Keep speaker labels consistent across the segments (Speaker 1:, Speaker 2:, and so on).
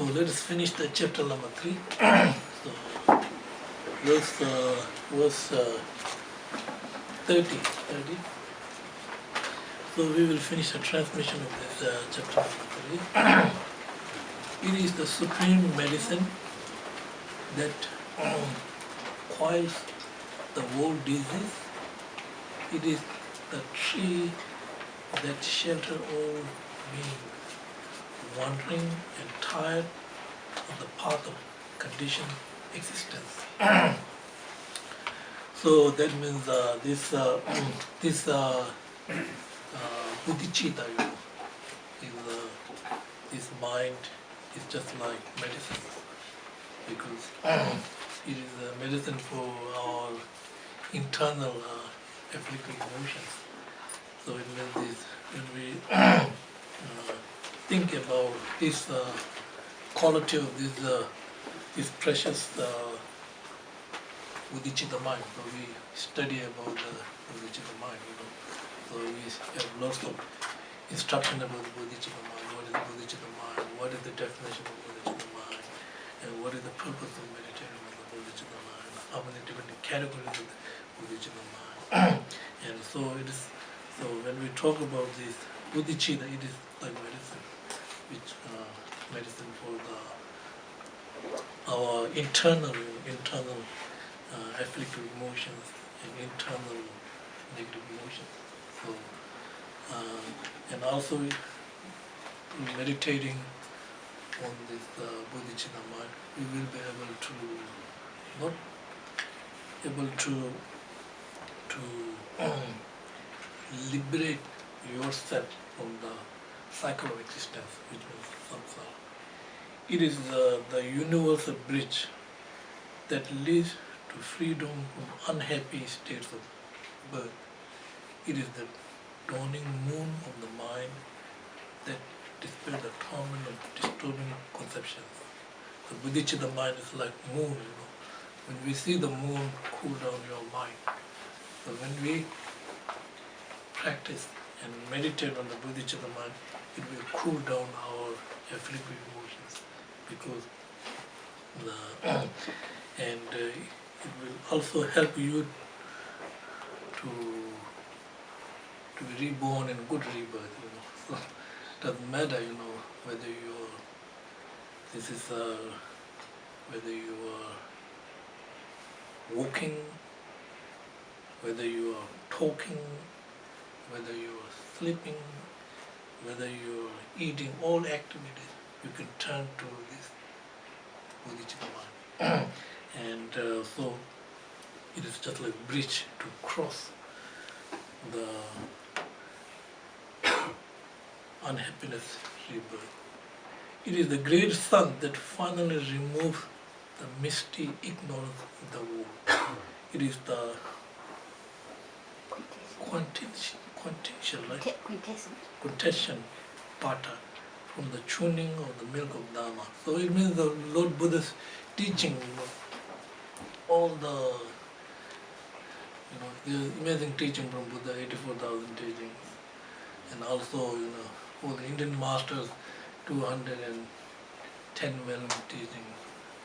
Speaker 1: So let us finish the chapter number 3. So verse 30. So we will finish the transmission of this chapter number 3. It is the supreme medicine that coils the world disease. It is the tree that shelters all beings wandering and tired of the path of conditioned existence. So that means this bodhicitta, this mind is just like medicine, because it is a medicine for our internal afflictive emotions. So it means this, when we think about this quality of this precious bodhicitta mind. So we study about the bodhicitta mind, So we have lots of instruction about the bodhicitta mind. What is the bodhicitta mind? What is the definition of bodhicitta mind? And what is the purpose of meditating on the bodhicitta mind? How many different categories of the bodhicitta mind? And so it is. So when we talk about this bodhicitta, it is like medicine, which medicine for our internal afflictive emotions and internal negative emotions. So and also meditating on this bodhicitta mind, we will be able to liberate yourself from the cycle of existence, which means samsara. It is the universal bridge that leads to freedom from unhappy states of birth. It is the dawning moon of the mind that dispels the torment of disturbing conceptions. The bodhicitta mind is like moon, When we see the moon, cool down your mind. So when we practice and meditate on the bodhicitta mind, it will cool down our afflictive emotions, because it will also help you to be reborn in good rebirth, So it doesn't matter, whether whether you are walking, whether you are talking, whether you are sleeping, whether you are eating, all activities, you can turn to this bodhicitta mind. And so it is just like a bridge to cross the unhappiness rebirth. It is the great sun that finally removes the misty ignorance of the world. It is the quintessential pata from the tuning of the milk of Dharma. So it means the Lord Buddha's teaching, all the amazing teaching from Buddha, 84,000 teachings, and also all the Indian masters, 210 volume teachings.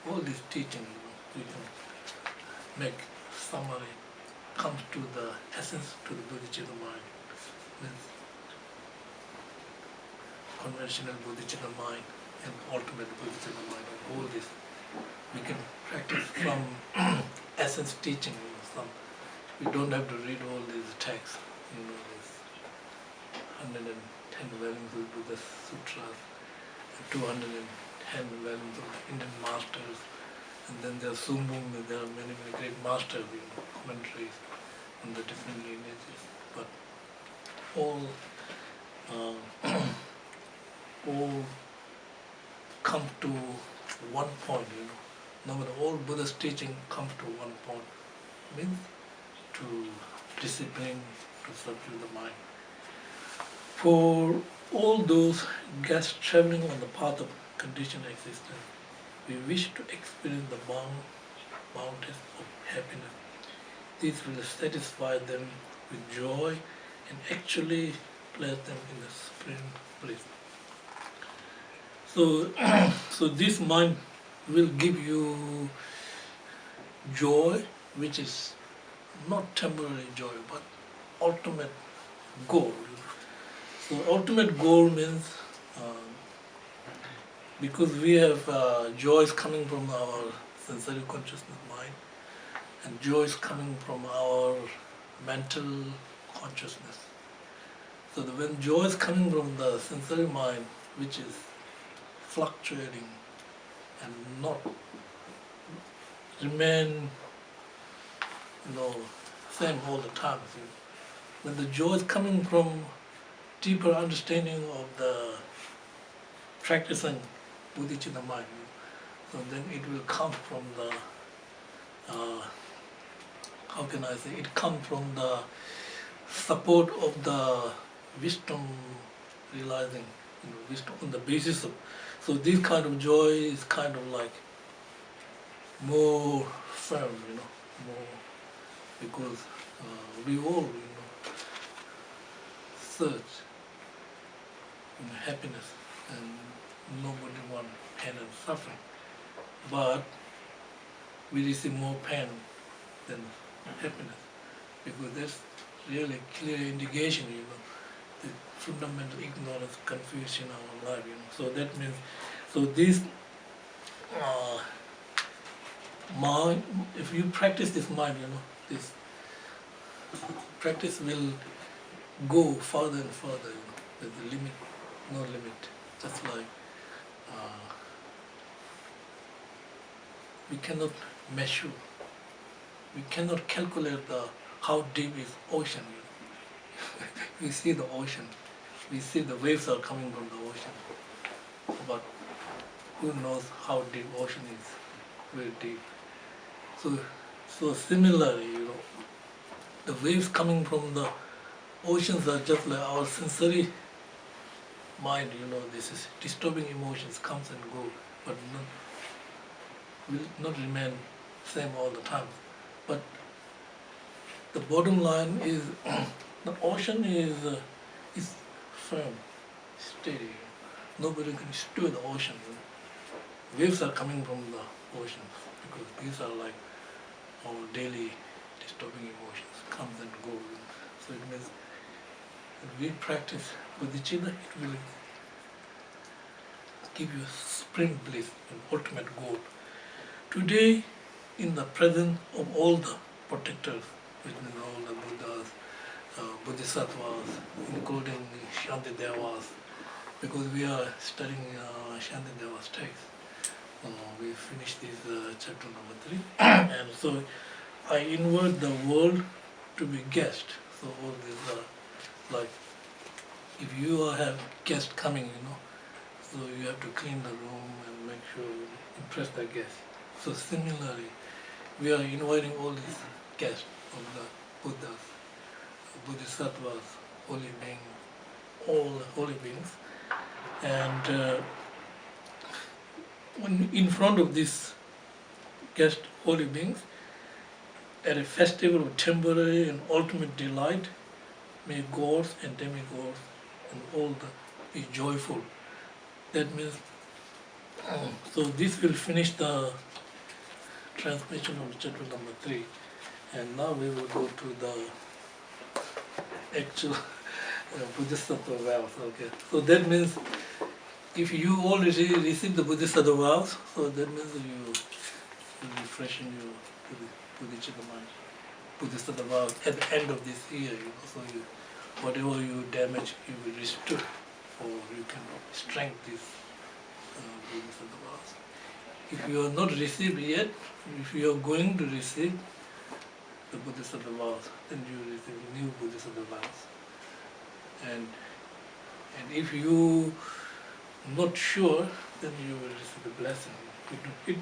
Speaker 1: All these teachings, we can make summary, comes to the essence, to the bodhicitta mind. With conventional bodhicitta mind and ultimate bodhicitta mind, and all this we can practice from essence teaching. We don't have to read all these texts, these 110 volumes of Buddha Sutras, 210 volumes of Indian masters, and then there are Sumbung, there are many great masters, commentaries on the different lineages. But all come to one point, No matter all Buddha's teaching comes to one point, means to discipline, to subdue the mind. For all those guests traveling on the path of conditioned existence, we wish to experience the bounties of happiness. This will satisfy them with joy and actually place them in the supreme bliss. So, so this mind will give you joy, which is not temporary joy, but ultimate goal. So ultimate goal means because we have joys coming from our sensory consciousness mind, and joys coming from our mental consciousness. So when joy is coming from the sensory mind, which is fluctuating and not remain, same all the time. When the joy is coming from deeper understanding of the practicing bodhicitta mind, so then it will come from the, how can I say, it comes from the support of the wisdom realizing, wisdom on the basis of, so this kind of joy is kind of like more firm, more, because we all, search happiness, and nobody wants pain and suffering, but we receive more pain than happiness, because that's really clear indication, the fundamental ignorance, confusion in our life, So that means, so this mind, if you practice this mind, this practice will go further and further, There's a limit, no limit. Just like we cannot measure, we cannot calculate how deep is ocean. We see the ocean, we see the waves are coming from the ocean, but who knows how deep ocean is, very deep. So similarly, the waves coming from the oceans are just like our sensory mind, this is disturbing emotions comes and go, but will not remain same all the time. But the bottom line is the ocean is firm, steady. Nobody can stir the ocean. Waves are coming from the ocean because these are like our daily disturbing emotions, comes and goes. So it means if we practice bodhicitta, it will give you supreme bliss and ultimate goal. Today, in the presence of all the protectors, which means all the Buddhas, Bodhisattvas, including Shantidevas, because we are studying Shantideva's text. We finished this chapter number 3, and so I invite the world to be guest. So all these are like, if you have guests coming, so you have to clean the room and make sure you impress the guests. So similarly, we are inviting all these guests of the Buddhas, Bodhisattvas, holy beings, all the holy beings, and when in front of these guest holy beings, at a festival of temporary and ultimate delight, may gods and demigods and all the be joyful. That means, so this will finish the transmission of chapter number 3, and now we will go to the actual Bodhisattva vows. Okay, so that means if you already received the Bodhisattva vows, so that means you refreshing your bodhicitta mind, Bodhisattva vows at the end of this year. So whatever you damage, you will restore, or you can strengthen this Bodhisattva vows. If you are not received yet, if you are going to receive the Bodhisattva vows, then you receive new Bodhisattva vows. And if you not sure, then you will receive the blessing. It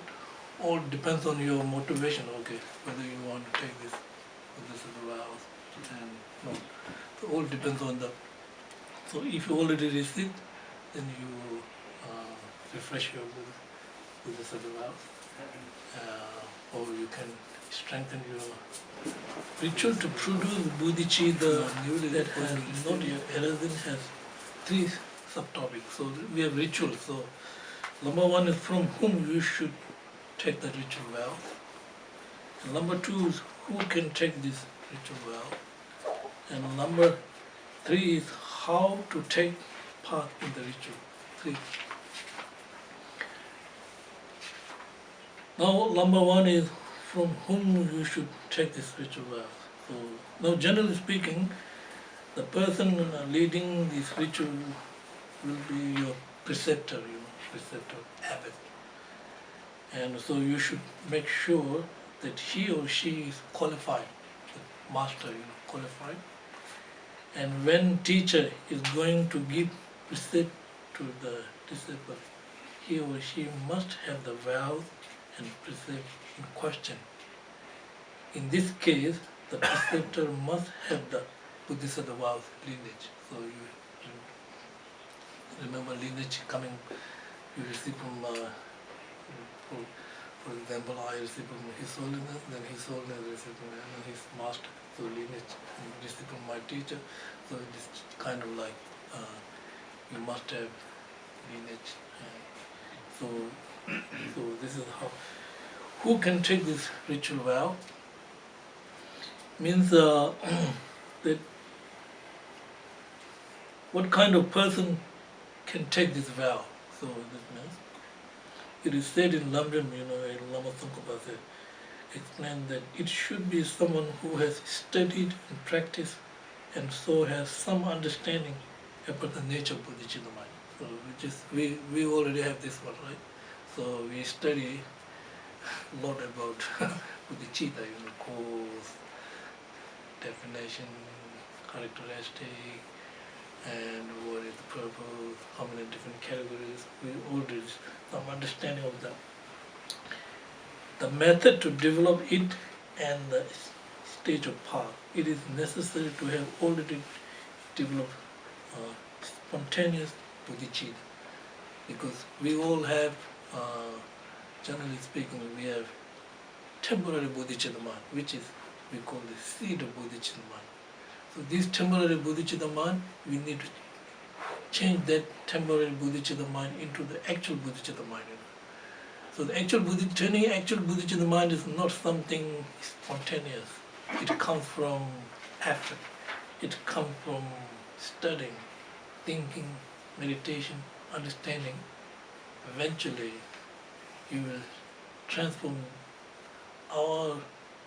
Speaker 1: all depends on your motivation, okay, whether you want to take this Bodhisattva vows and no. So all depends on that. So if you already received, then you refresh your Bodhisattva vows, or you can strengthen your ritual to produce bodhicitta newly that has not yet arisen has 3 subtopics. So we have rituals. So Number one is from whom you should take the ritual vow. And number two is who can take this ritual vow. And number three is how to take part in the ritual. Three. Now, number one is from whom you should take this ritual vow. So, now generally speaking, the person leading this ritual will be your preceptor, preceptor, abbot. And so you should make sure that he or she is qualified, the master, qualified. And when teacher is going to give precept to the disciple, he or she must have the vows and precept in question. In this case, the preceptor must have the Bodhisattva vows lineage. So you remember lineage coming, you receive from, for example, I receive from His Holiness, then His Holiness receive from and his master. So lineage, and receive from my teacher. So it's kind of like you must have lineage. So this is how. Who can take this ritual vow? Means that what kind of person can take this vow? So this means it is said in London, in Lama Tsongkarpa said, explained that it should be someone who has studied and practiced and so has some understanding about the nature of bodhicitta mind. So we already have this one, right? So we study a lot about bodhicitta, cause, definition, characteristic, and what is the purpose, how many different categories. We already some understanding of that. The method to develop it and the stage of path. It is necessary to have already developed spontaneous bodhicitta, because we all have, generally speaking, we have temporary bodhicitta mind, which is we call the seed of bodhicitta mind. So this temporary bodhicitta mind, we need to change that temporary bodhicitta mind into the actual bodhicitta mind. So the turning actual bodhicitta mind is not something spontaneous. It comes from effort. It comes from studying, thinking, meditation, understanding. Eventually, you will transform our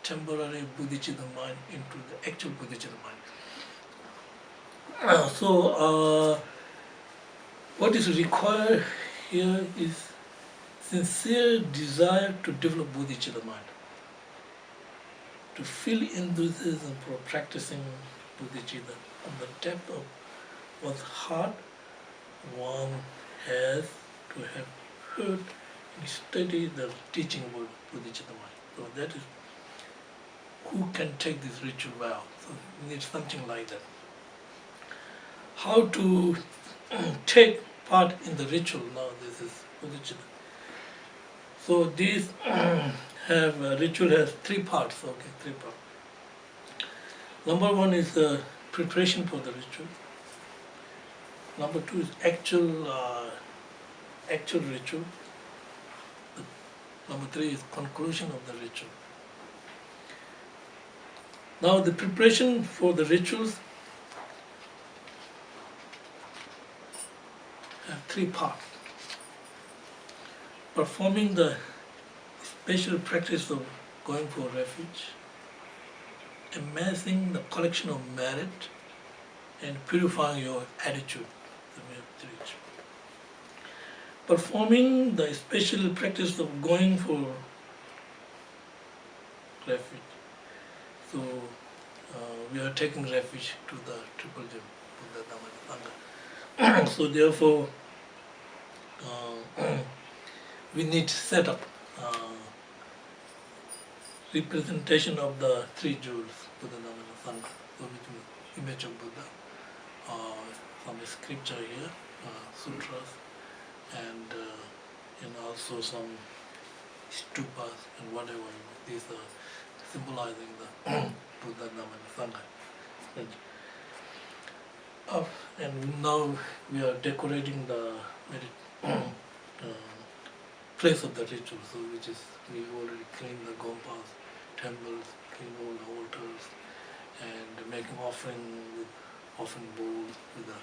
Speaker 1: temporary bodhicitta mind into the actual bodhicitta mind. What is required here is sincere desire to develop bodhicitta mind, to feel enthusiasm for practicing bodhicitta from the depth of one's heart. One has to have heard and studied the teaching about bodhicitta mind. So that is who can take this ritual vow. So we need something like that. How to take part in the ritual. Now this is bodhicitta. So these ritual has three parts. Okay, three parts. Number one is preparation for the ritual. Number two is actual ritual. Number three is conclusion of the ritual. Now the preparation for the rituals have three parts. Performing the special practice of going for refuge, amassing the collection of merit, and purifying your attitude. Performing the special practice of going for refuge. So we are taking refuge to the Triple Gem, Buddha, Dhamma, Sangha. So therefore, we need to set up representation of the three jewels, Buddha, Dhamma, Sangha. So which means image of Buddha, some scripture here, sutras, and also some stupas and whatever. These are symbolizing the Buddha, Dhamma, and Sangha. And now we are decorating the place of the ritual, so which is we already clean the gompas, temples, clean all the altars, and making offering with offering bowls with the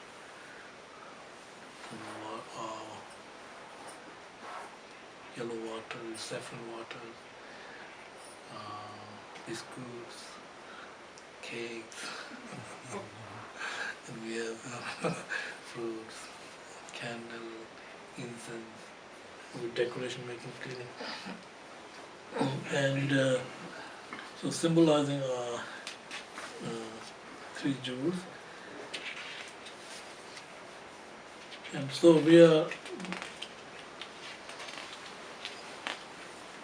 Speaker 1: yellow water, saffron water, biscuits, cakes, and we have fruits, candle, incense, with decoration making cleaning. And so symbolizing three jewels. And so we are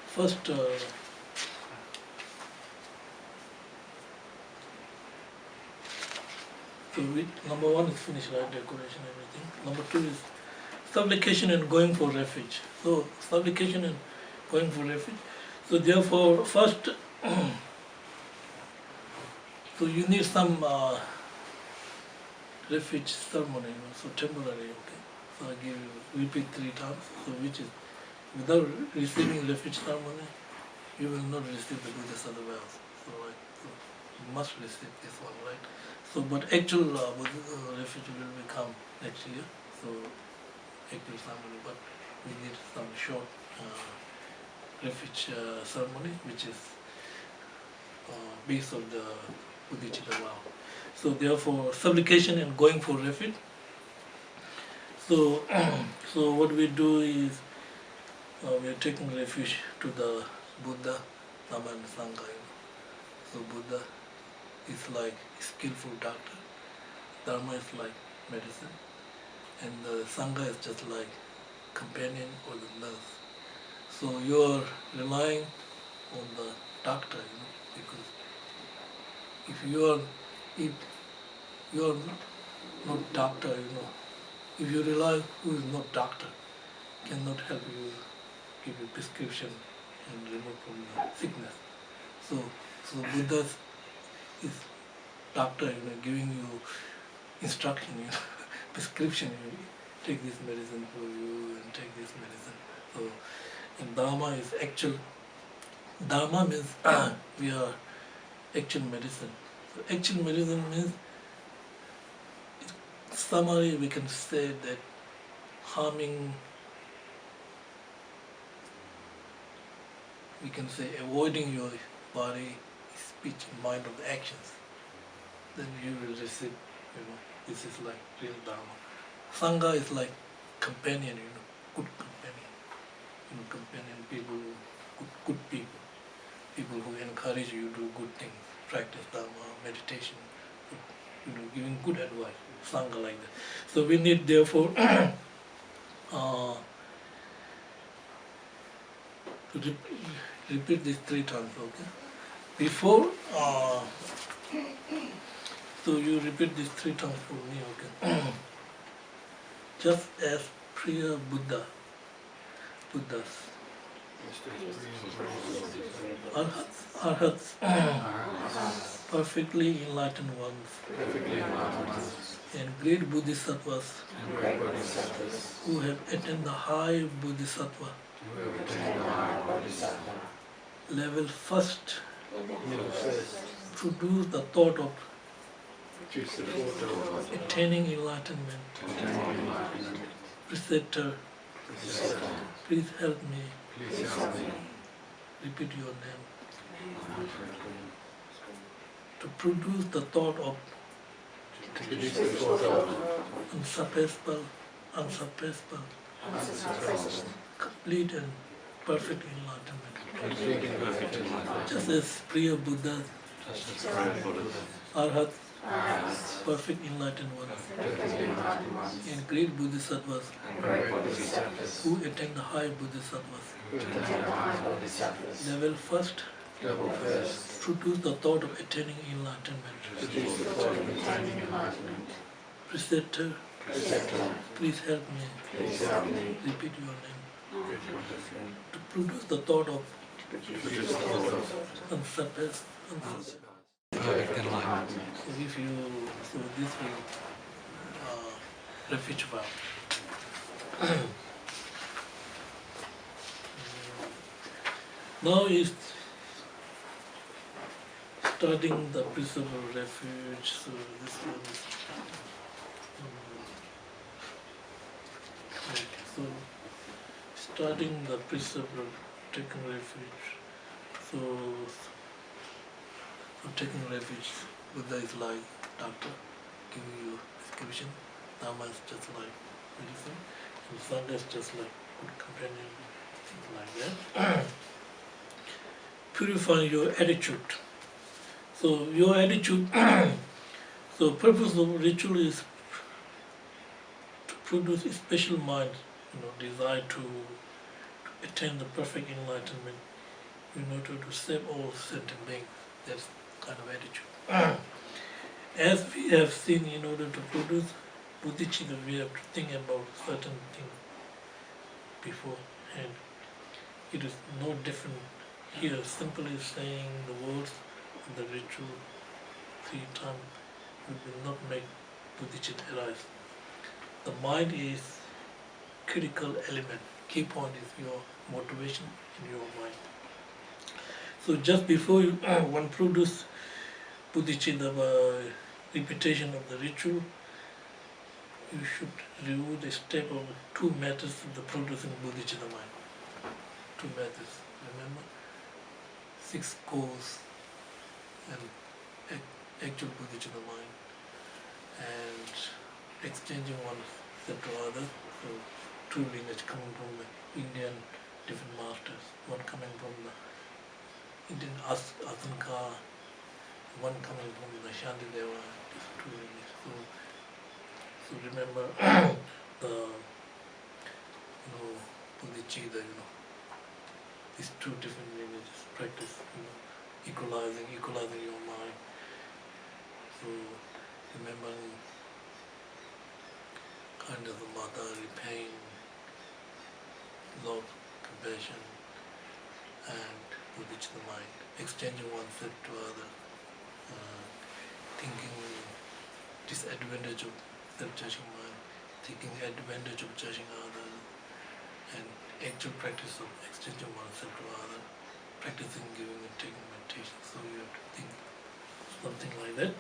Speaker 1: first so number one is finished, right? Decoration, everything. Number two is supplication and going for refuge. So supplication and going for refuge. So therefore, first, so you need some refuge ceremony, so temporary. Okay. So I give you repeat 3 times. So which is without receiving refuge ceremony, you will not receive the Bodhisattva Way. So, so you must receive this one, right? So, but actual refuge will become next year. So, actual ceremony, but we need some short refuge ceremony, which is base of the Bodhisattva Way. So, therefore, supplication and going for refuge. So, so what we do is we are taking refuge to the Buddha, Dhamma and Sangha. So Buddha is like skillful doctor, Dharma is like medicine, and the Sangha is just like companion or the nurse. So you are relying on the doctor, because if you are not doctor, if you rely who is not doctor, cannot help you, give you prescription and remove from the sickness. So Buddha is doctor, giving you instruction, prescription. Take this medicine for you and take this medicine. So, and Dharma is actual. Dharma means we are actual medicine. So actual medicine means, in summary, we can say that harming, we can say avoiding your body, speech, mind, or the actions, then you will receive, this is like real Dharma. Sangha is like companion, good companion. Companion people, good people. People who encourage you to do good things, practice Dharma, meditation, giving good advice. Sangha like that. So we need therefore to repeat this 3 times, okay? Before, so you repeat this 3 times for me, okay? Just as priya Buddhas, Arhats, perfectly enlightened ones, and great Bodhisattvas who have attained the high Bodhisattva level first, produce the thought of attaining enlightenment. Preceptor, please help me. Repeat your name. To produce the thought of unsurpassable, complete and perfect enlightenment. Just as Priya Buddha, Arhat, perfect enlightened ones, and great Bodhisattvas who attain the high Bodhisattvas level first, produce the thought of attaining enlightenment. Preceptor, please help me. Repeat your name. To produce the thought of unsurpassed. So if you, so this will refuge vow. Now is starting the principle of refuge. So this one is so starting the principle of taking refuge. So taking refuge, Buddha is like doctor giving you prescription. Dharma is just like medicine, and Sangha is just like good companion, things like that. Purify your attitude. So your attitude, so purpose of ritual is to produce a special mind, desire to attain the perfect enlightenment in order to save all sentient beings. That's kind of attitude. As we have seen, in order to produce Bodhisattva, we have to think about certain things beforehand. It is no different here. Simply saying the words of the ritual 3 times will not make Bodhisattva arise. The mind is critical element. Key point is your motivation in your mind. So just before one produce Bodhisattva by repetition of the ritual, you should review the step of 2 methods of the producing Bodhisattva mind. 2 methods, remember? 6 goals and actual Bodhisattva mind, and exchanging one set to other. So 2 lineage coming from the Indian different masters, one coming from the Indian Asankara, one coming from the Shantideva, these 2 lineages. So remember the Bodhicitta, these 2 different lineages, practice equalizing your mind. So remembering kindness of mother, repaying, love, compassion, and Bodhicitta mind, exchanging one set to other, thinking disadvantage of self-judging mind, taking advantage of judging others, and actual practice of exchanging oneself to others, practicing giving and taking meditation. So you have to think something like that.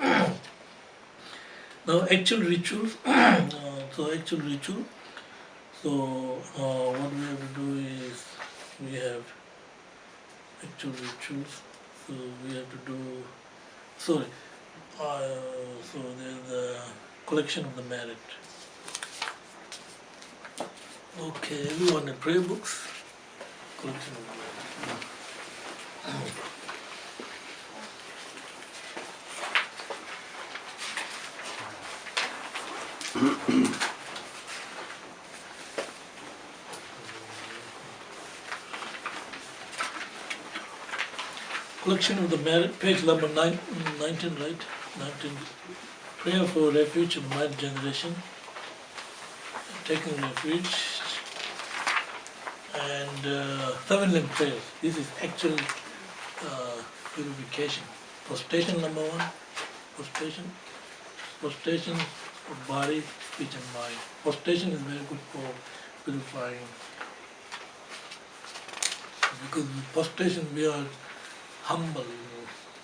Speaker 1: Now actual rituals. So what we have to do is we have actual rituals. So we have to do. So there's the collection of the merit. Okay, everyone in prayer books. Collection of the merit. Collection of the merit, page number 19, right? 19. Prayer for refuge and mind generation. Taking refuge. And 7 limb prayers. This is actual purification. Prostration number 1. Prostration of body, speech and mind. Prostration is very good for purifying. Because with prostration we are humble,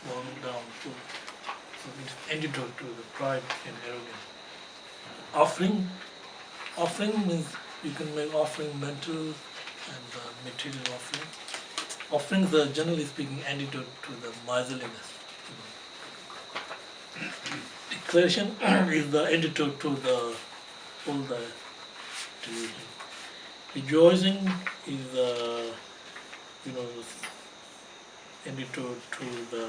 Speaker 1: bowing down. So it's antidote to the pride and arrogance. Offering means you can make offering mental and material offering. Offerings are generally speaking antidote to the miserliness. Declaration is the antidote to all the delusion. Rejoicing is the antidote to the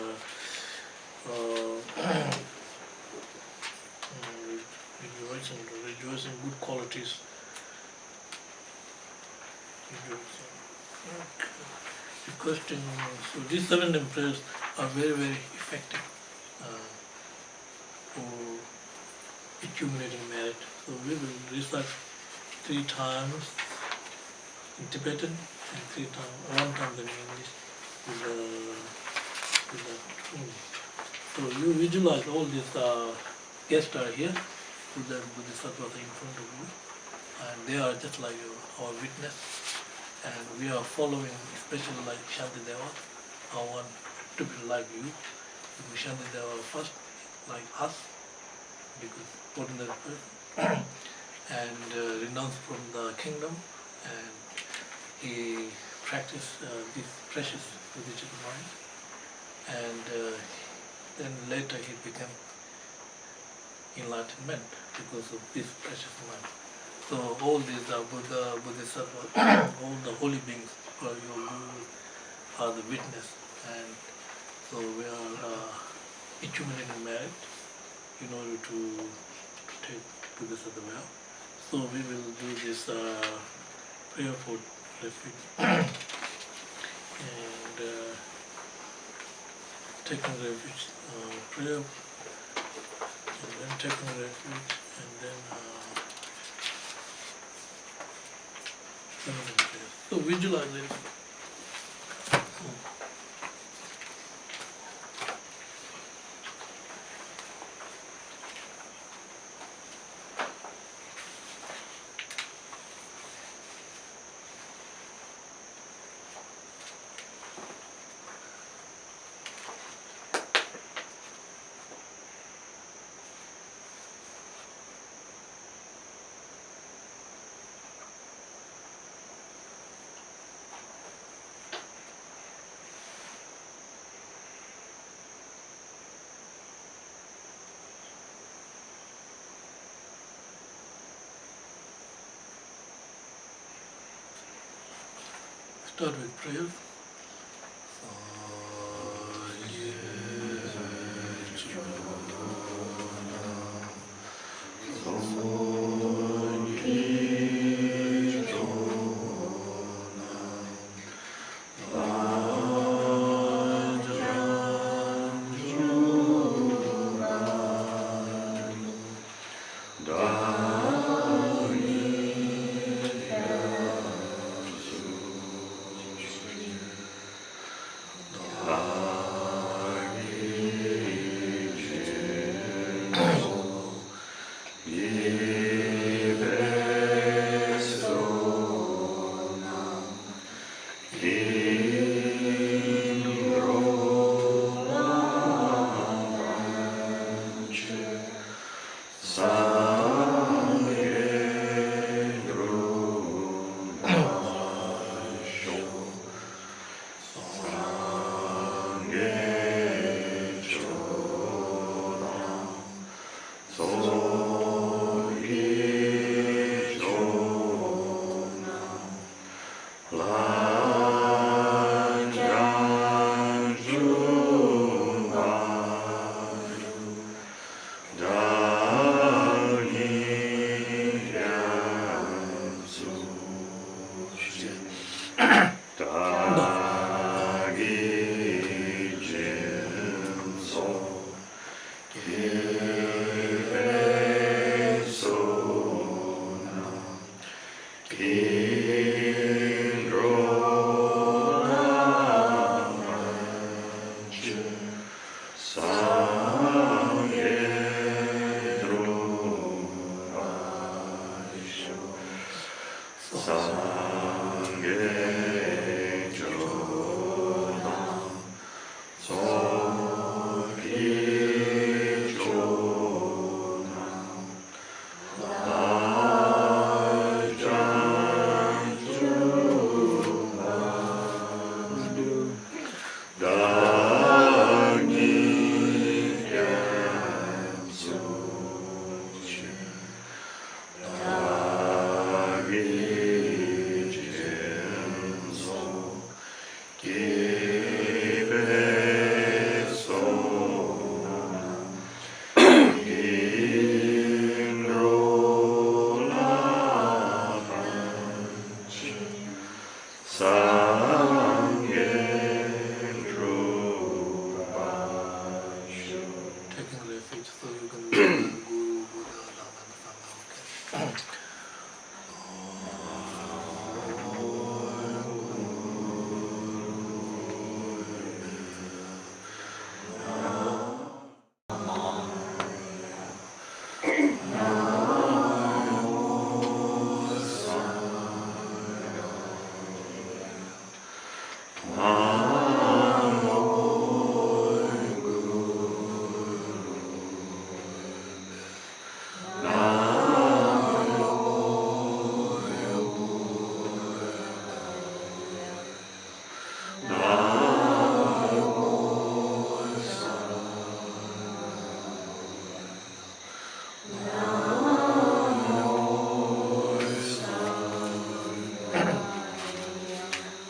Speaker 1: rejoicing good qualities. Okay. Requesting. So these 7 limb prayers are very, very effective for accumulating merit. So we will recite 3 times in Tibetan and 1 time in English with the tune. So you visualize all these guests are here, Buddha and Bodhisattvas in front of you, and they are just like our witness. and we are following, especially like Shantideva. I want to be like you, because Shantideva first, like us, because ordinary person, and renounced from the kingdom, and he practiced this precious Bodhisattva mind, and then later he became enlightenment because of this precious mind. So all these are Buddha, Bodhisattva, all the holy beings for your gurus are the witness, and so we are accumulating merit in order to take Bodhisattva way. So we will do this prayer for refuge and taking refuge prayer, and then taking refuge, and then prayer. So visualize it. Start with prayer.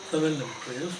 Speaker 1: Seven prayers.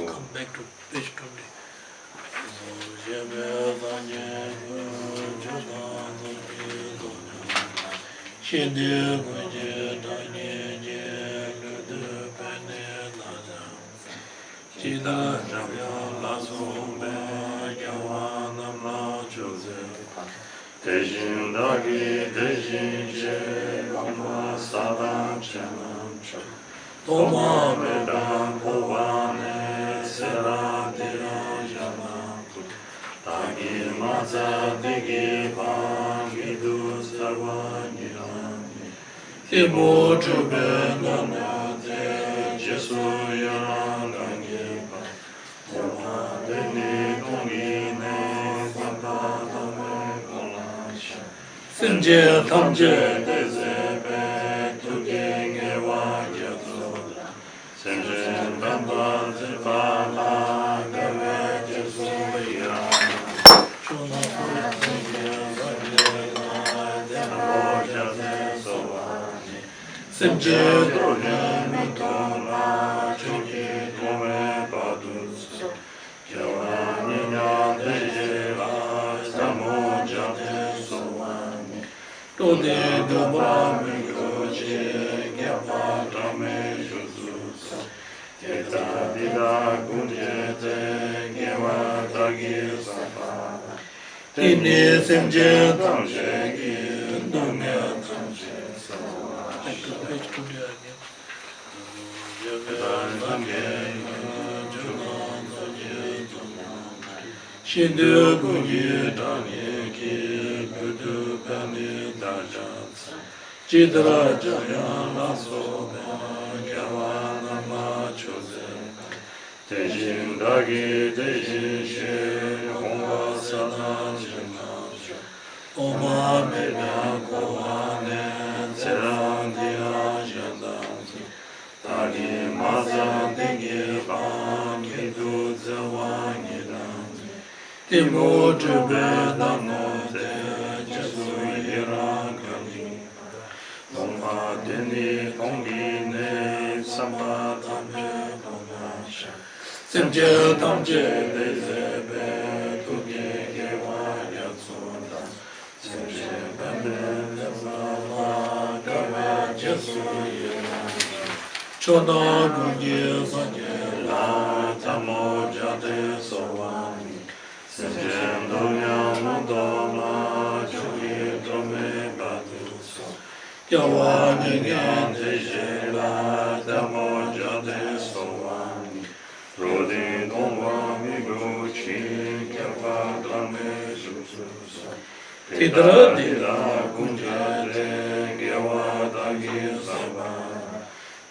Speaker 1: Come back to page 20.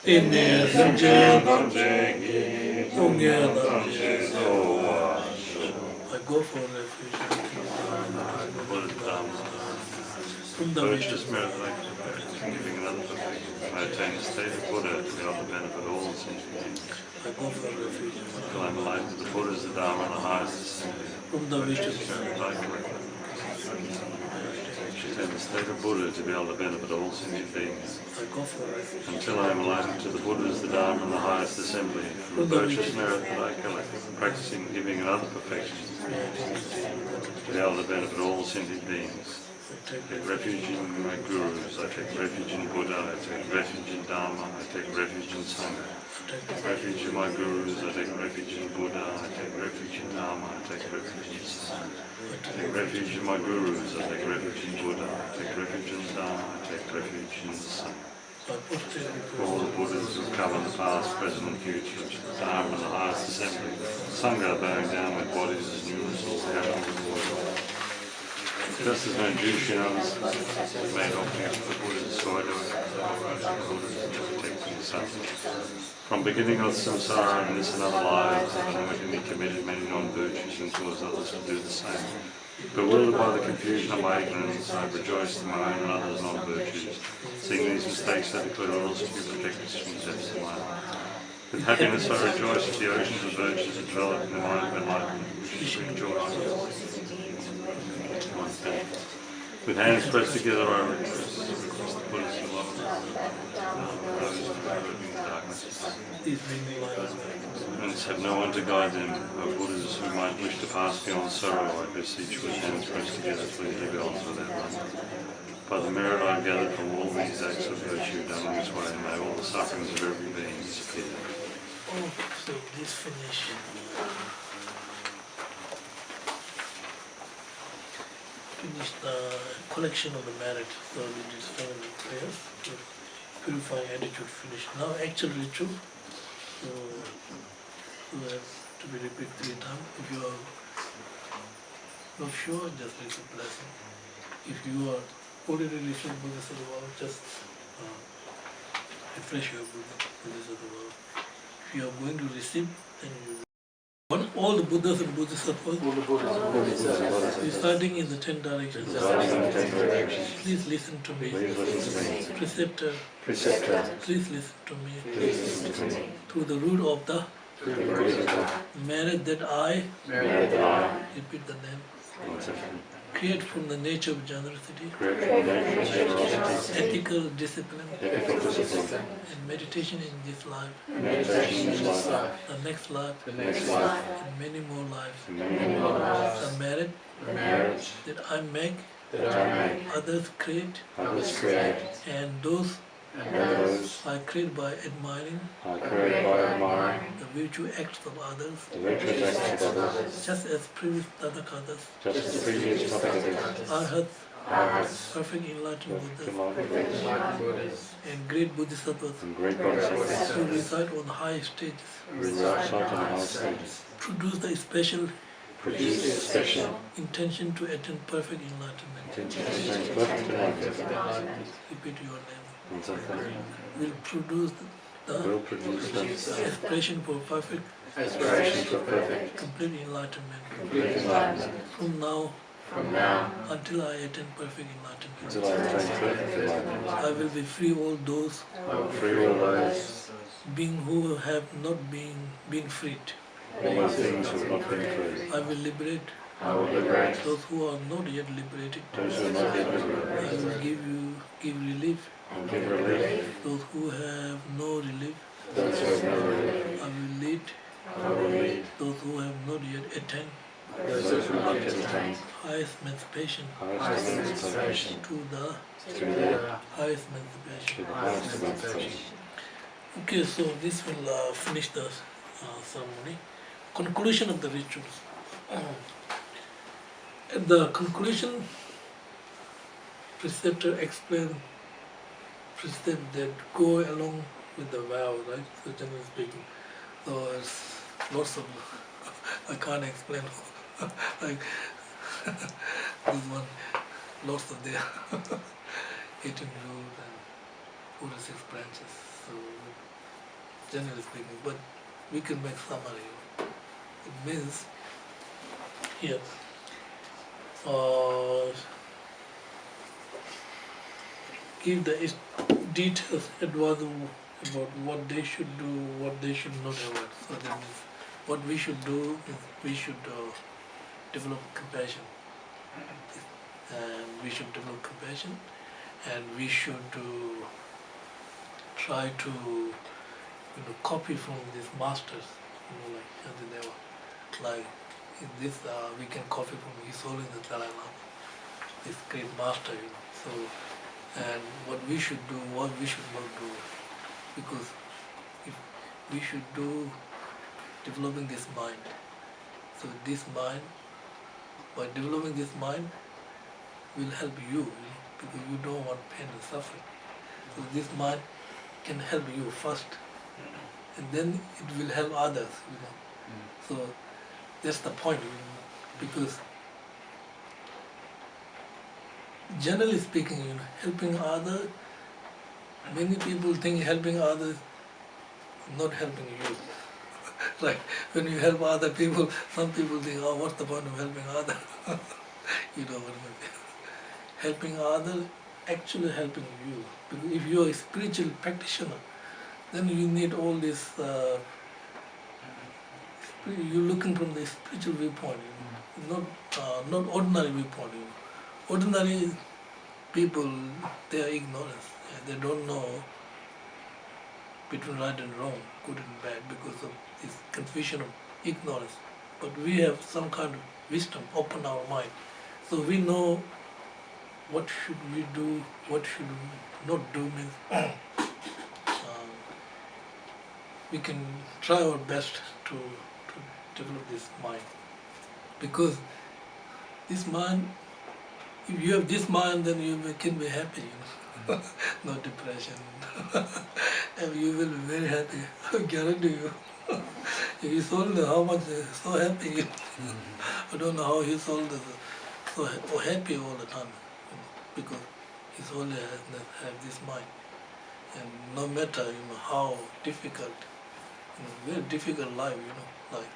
Speaker 1: Inne Samje I go for refuge from the
Speaker 2: Purchase merit like giving another perfection. I attain the state of Buddha to be able to benefit all sentient beings.
Speaker 1: I go for refuge
Speaker 2: Till I'm alive to the Buddhas, the Dharma, and the highest assembly.
Speaker 1: from the
Speaker 2: Purchase merit like attain the state of Buddha to be able to benefit all sentient beings.
Speaker 1: I go for refuge
Speaker 2: Until I am enlightened to the Buddhas, the Dharma, and the highest assembly, from the purchase merit that I collect, practicing giving and other perfections, to be able to benefit all sentient beings. I take refuge in my gurus, I take refuge in Buddha, I take refuge in Dharma, I take refuge in Sangha. I take refuge in my gurus, I take refuge in Buddha, I take refuge in Dharma, I take refuge in Sangha. I take refuge in my gurus, I take refuge in Buddha, I take refuge in Dharma, I take refuge in Sangha. All the Buddhas who come in the past, present and future, Dharma and the highest assembly, Sangha bowing down with bodies as numerous as the atoms of the world. Just as no Jewish and others made offerings for the Buddhas, so I do it for the Buddhas to protect themselves. From beginning of samsara in this and other lives, I've unwittingly committed many non-virtues and caused others to do the same. Bewildered by the confusion of my ignorance, I have rejoiced in my own and others' non-virtues. Seeing these mistakes, I declare others to be protected from the depths of my heart. With happiness, I rejoice at the oceans of virtues that develop in the mind of enlightenment, which is rejoicing. With hands pressed together, I request the Buddhas who love those who are living in darkness and have no one to guide them. O Buddhas who might wish to pass beyond sorrow, I beseech with hands pressed together, please leave on without running. By the merit I have gathered from all these acts of virtue done in this way, may all the sufferings of every being disappear.
Speaker 1: Oh, so this finish. Finish the collection of the merit. So we did 7 prayers. Purifying attitude finished. Now actual ritual. So have to be repeated 3 times. If you are not sure, just receive blessing. If you are already received Bodhisattva Way, just refresh your Bodhisattva Way. If you are going to receive, then you all the Buddhas and Bodhisattvas, starting in the 10 directions. Please listen to me. Preceptor, please listen to me. Through the root of the merit that I, repeat the name, create from the nature of generosity, ethical discipline, and meditation in this life, the next life, and many more lives. The merit that I make, others create, and those I create by admiring the virtue acts of others, just as previous Tathagatas, Arhats, perfect enlightened Buddhas, and great Bodhisattvas who reside on high stages, produce the special intention to attain perfect enlightenment. Repeat your name. Will produce the aspiration for perfect, complete enlightenment. From now until I attain perfect enlightenment, I will be free all those beings who have not been freed. I will liberate those who are not yet liberated. I will give relief those who have no relief. I will lead those who have not yet attained highest emancipation to the highest emancipation. Okay, so this will finish the ceremony. Conclusion of the rituals. At the conclusion, preceptor explained precepts that go along with the vow, right? So generally speaking, so it's lots of, I can't explain, like this one, lots of their 18 rules 46 branches. So generally speaking, but we can make summary. It means here give the details advice about what they should do, what they should not avoid. So that means what we should do is we should develop compassion, and we should develop compassion, and we should try to copy from these masters, like Shantideva. Like in this, we can copy from His Holiness Dalai Lama, this great master. So, and what we should do, what we should not do, because if we should do developing this mind. So this mind, by developing this mind, will help you, because you don't want pain and suffering. So this mind can help you first, and then it will help others. So that's the point, because generally speaking, helping others, many people think helping others not helping you. Like when you help other people, some people think, oh, what's the point of helping others? You know what I mean? Helping others, actually helping you. Because if you're a spiritual practitioner, then you need all this, you're looking from the spiritual viewpoint, not ordinary viewpoint. Ordinary people, they are ignorant. They don't know between right and wrong, good and bad, because of this confusion of ignorance. But we have some kind of wisdom, open our mind. So we know what should we do, what should we not do. Means we can try our best to develop this mind. Because this mind, if you have this mind, then you can be happy, no depression. And you will be very happy, I guarantee you. If you told how much so happy, I don't know how he told us so happy all the time, because his only have this mind. And no matter how difficult, very difficult life, like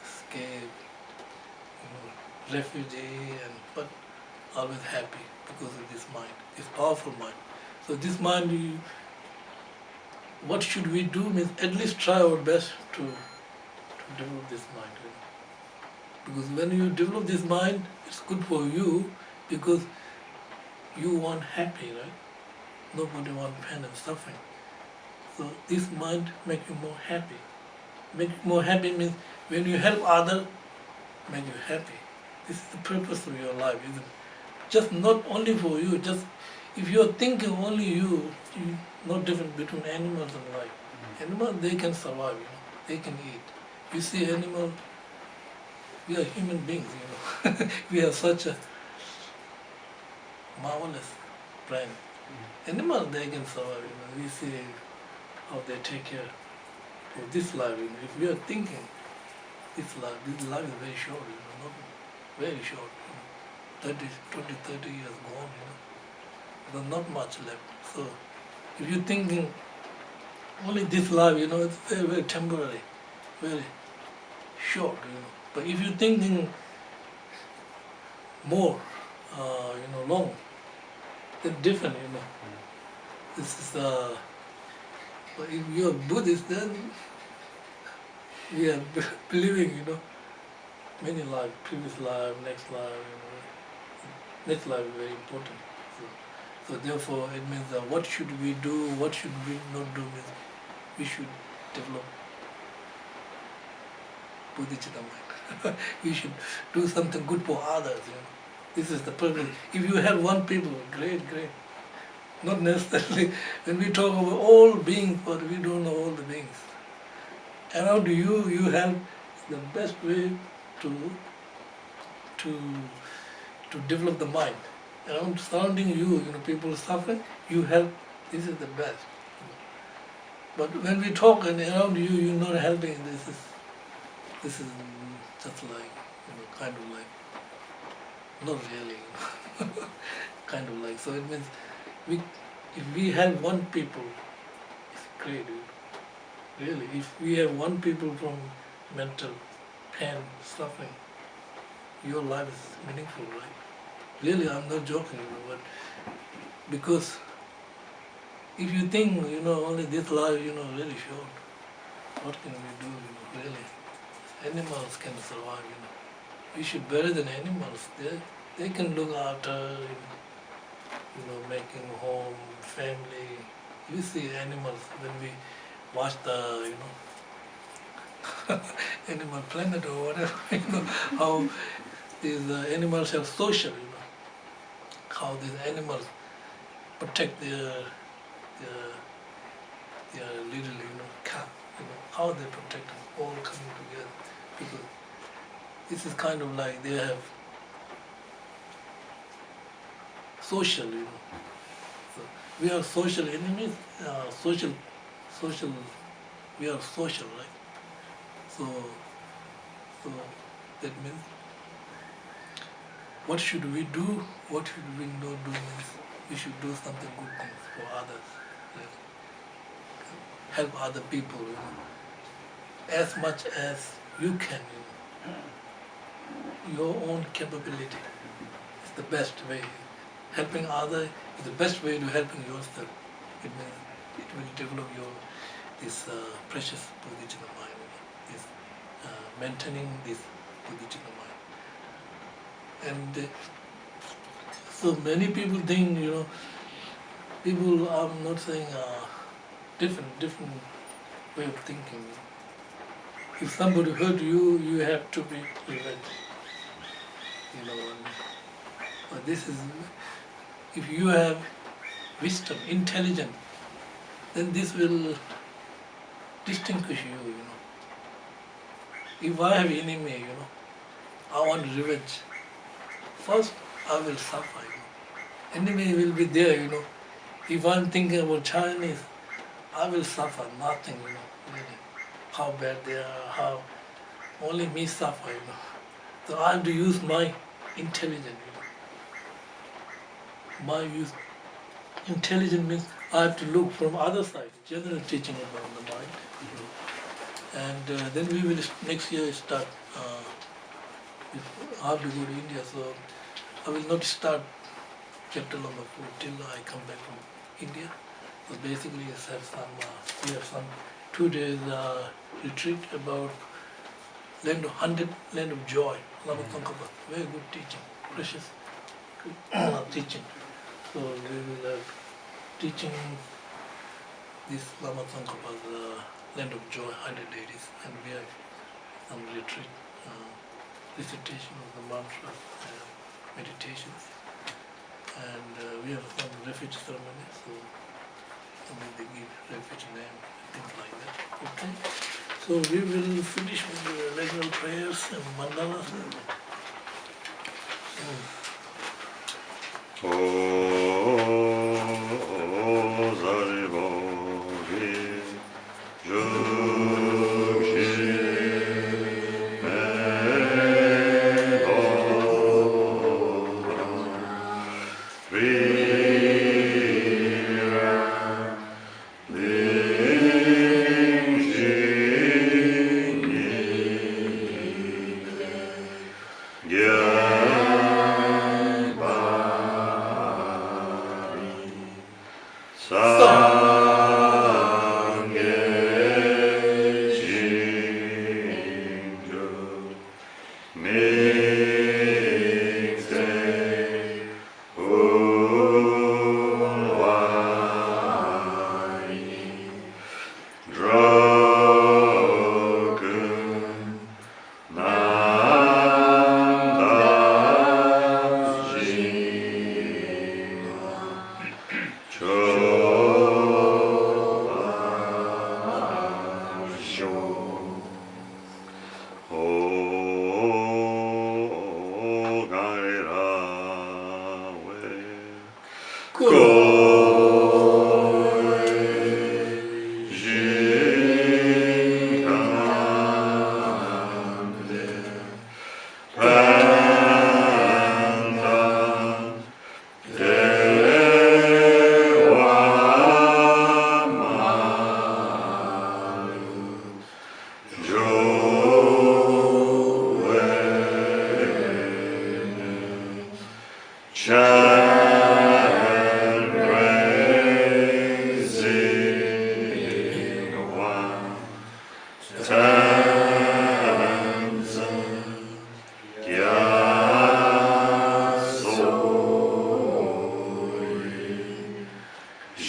Speaker 1: escape, refugee, but always happy because of this mind, this powerful mind. So this mind, what should we do? Means at least try our best to develop this mind. Because when you develop this mind, it's good for you, because you want happy, right? Nobody wants pain and suffering. So this mind makes you more happy. Make you more happy means when you help others, make you happy. This is the purpose of your life, isn't it? Just not only for you, just if you're thinking only you not different between animals and life. Animals, they can survive, they can eat. You see animals, we are human beings, we have such a marvelous brain. Animals, they can survive, we see how they take care of this life. If we are thinking, this life is very short, not very short. 20, 30 years gone, there's not much left. So if you're thinking only this life, it's very, very temporary, very short, But if you're thinking more, long, then different, This is, but if you're Buddhist, then we are believing, many lives, previous life, next life, next life is very important. So therefore, it means that what should we do, what should we not do, means we should develop Bodhisattva mind. We should do something good for others. This is the purpose. If you help one people, great. Not necessarily, when we talk about all beings, but we don't know all the beings. Around you help the best way to develop the mind. Around surrounding you, people suffering, you help, this is the best. But when we talk and around you, you're not helping, this is just like, kind of like, not really, kind of like. So it means We, if we have one people, it's great. Really, if we have one people from mental pain, suffering, your life is meaningful, right? Really, I'm not joking, but because if you think, only this life, really short, what can we do, really? Animals can survive, We should better than animals. They can look after, making home, family. You see animals when we watch the, Animal Planet or whatever, how these animals are social, how these animals protect their little, calf, how they protect them, all coming together. Because this is kind of like they have social, So we are social enemies, social, we are social, right? So that means what should we do? What should we not do? Means we should do something good things for others, really. Help other people, as much as you can, your own capability is the best way. Helping others is the best way to helping yourself. It will develop this precious Bodhisattva mind, this maintaining this Bodhisattva mind. And so many people think, people, I'm not saying different way of thinking. If somebody hurt you, you have to be revenged. But this is, if you have wisdom, intelligence, then this will distinguish you, If I have enemy, I want revenge. First, I will suffer, Enemy will be there, If I'm thinking about Chinese, I will suffer nothing, really. How bad they are, how only me suffer, So I have to use my intelligence, My use intelligence means I have to look from other side, general teaching about the mind. And then we will next year start. I have to go to India, so I will not start chapter number 4 till I come back from India. So basically, we have some 2 days retreat about land of joy, Lama Tsongkarpa. Very good teaching, precious teaching. So we will have teaching this Lama Tsongkarpa's land of joy, 100 ladies, and we have some retreat, recitation of the mantra, meditations, and we have some refuge ceremony. So they give refuge name, things like that. Okay. So we will finish with the regular prayers and mandalas.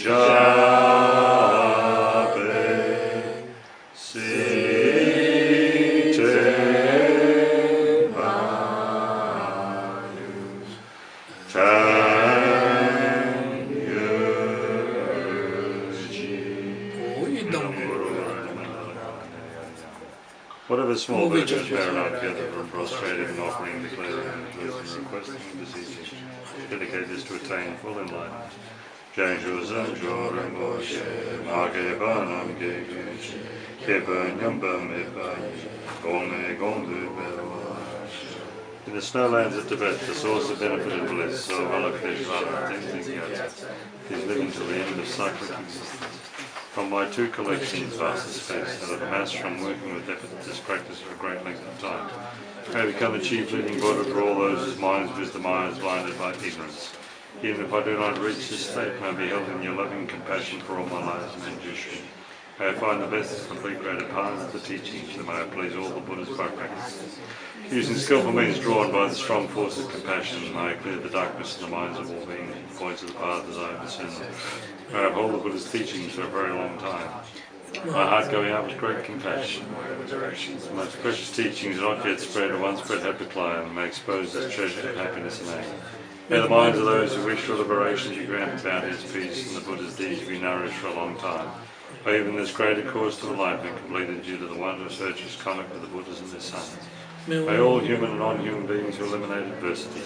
Speaker 2: Jabe Site Payus Whatever small virtues merit out together from prostrating and offering, declaring and requesting and beseeching, dedicate this to attain full enlightenment. Gyaltsep Rinpoche, Mage Banam Gyaltsep, Keba Nyamba Mepa, Gome Gombe Bewash. In the snowlands of Tibet, the source of benefit and bliss, so Avalokiteshvara, thinking Gyaltsep, is living till the end of cyclic existence. From my 2 collections, vast space, that I've amassed from working with this practice for a great length of time, I become the chief leading Buddha for all those whose minds wisdom eyes blinded by ignorance. Even if I do not reach this state, may I be held in your loving compassion for all my lives and injury. May I find the best and complete greater paths of the teachings, that may I please all the Buddhas by practice. Using skillful means drawn by the strong force of compassion, may I clear the darkness in the minds of all beings, the points of the path as I have discerned. May I uphold the Buddha's teachings for a very long time. My heart going out with great compassion. The most precious teachings are not yet spread, or once spread have declined, may expose this treasure of happiness and aim. May the minds of those who wish for liberation be granted bounteous peace, and the Buddha's deeds be nourished for a long time. May even this greater course to enlightenment completed due to the wondrous virtuous conduct of the Buddhas and their sons. May all human and non-human beings who eliminate adversity,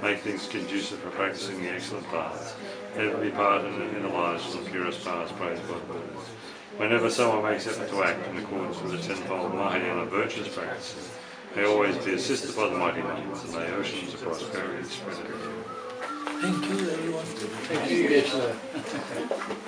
Speaker 2: make things conducive for practicing the excellent paths, never be parted in the lives of the purest paths praised by the Buddhas. Whenever someone makes effort to act in accordance with the 10-fold Mahayana virtuous practices, may always be assisted by the mighty ones, and may oceans of prosperity spread everywhere.
Speaker 1: Thank you, everyone.
Speaker 3: Thank you, Geshe La.